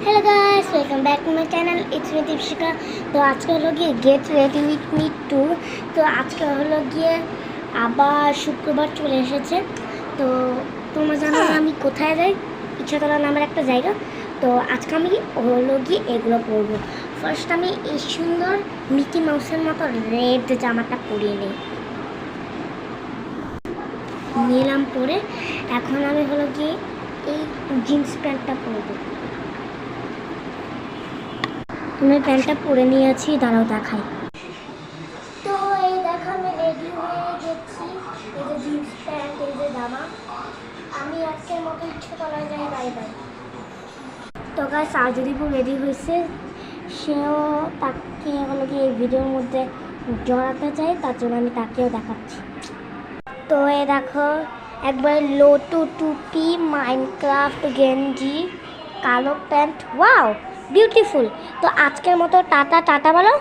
Hello guys, welcome back to my channel. It's me Deepika. तो आज का हलो गए get ready with me too. तो आज का हलो गए आबार शुक्रवार चले एसेছে। तो তোমরা জানো আমি কোথায় যাই? ইচ্ছাতলা নামের একটা জায়গা। তো আজকে আমি হলো গিয়ে এগুলো পরবো। ফার্স্ট আমি এই সুন্দর মিকি মাউসের মতো রেড জামাটা পরিয়ে নিলাম। পরে এখন আমি হলো গিয়ে এই জিন্স প্যান্টটা পরবো। मैं প্যান্টটা পরে নিয়েছি, দাঁড়াও দেখাই। তো এই দেখো আমি রেডি হয়ে গেছি। এই যে জিন্স প্যান্ট, এই যে জামা। আমি আজকের মতো ইচ্ছে করা যায় বাই বাই। তো গাইস সার্জারিপুর রেডি হয়েছে, সেও তাকে হলো কি এই ভিডিওর মধ্যে জড়াতে চাই, তার জন্য আমি তাকেও দেখাচ্ছি। তো এই দেখো একবার লোটু টুপি, মাইনক্রাফট গেঞ্জি, কালো প্যান্ট, ওয়াও বিউটিফুল। তো আজকের মতো টাটা টাটা বলো।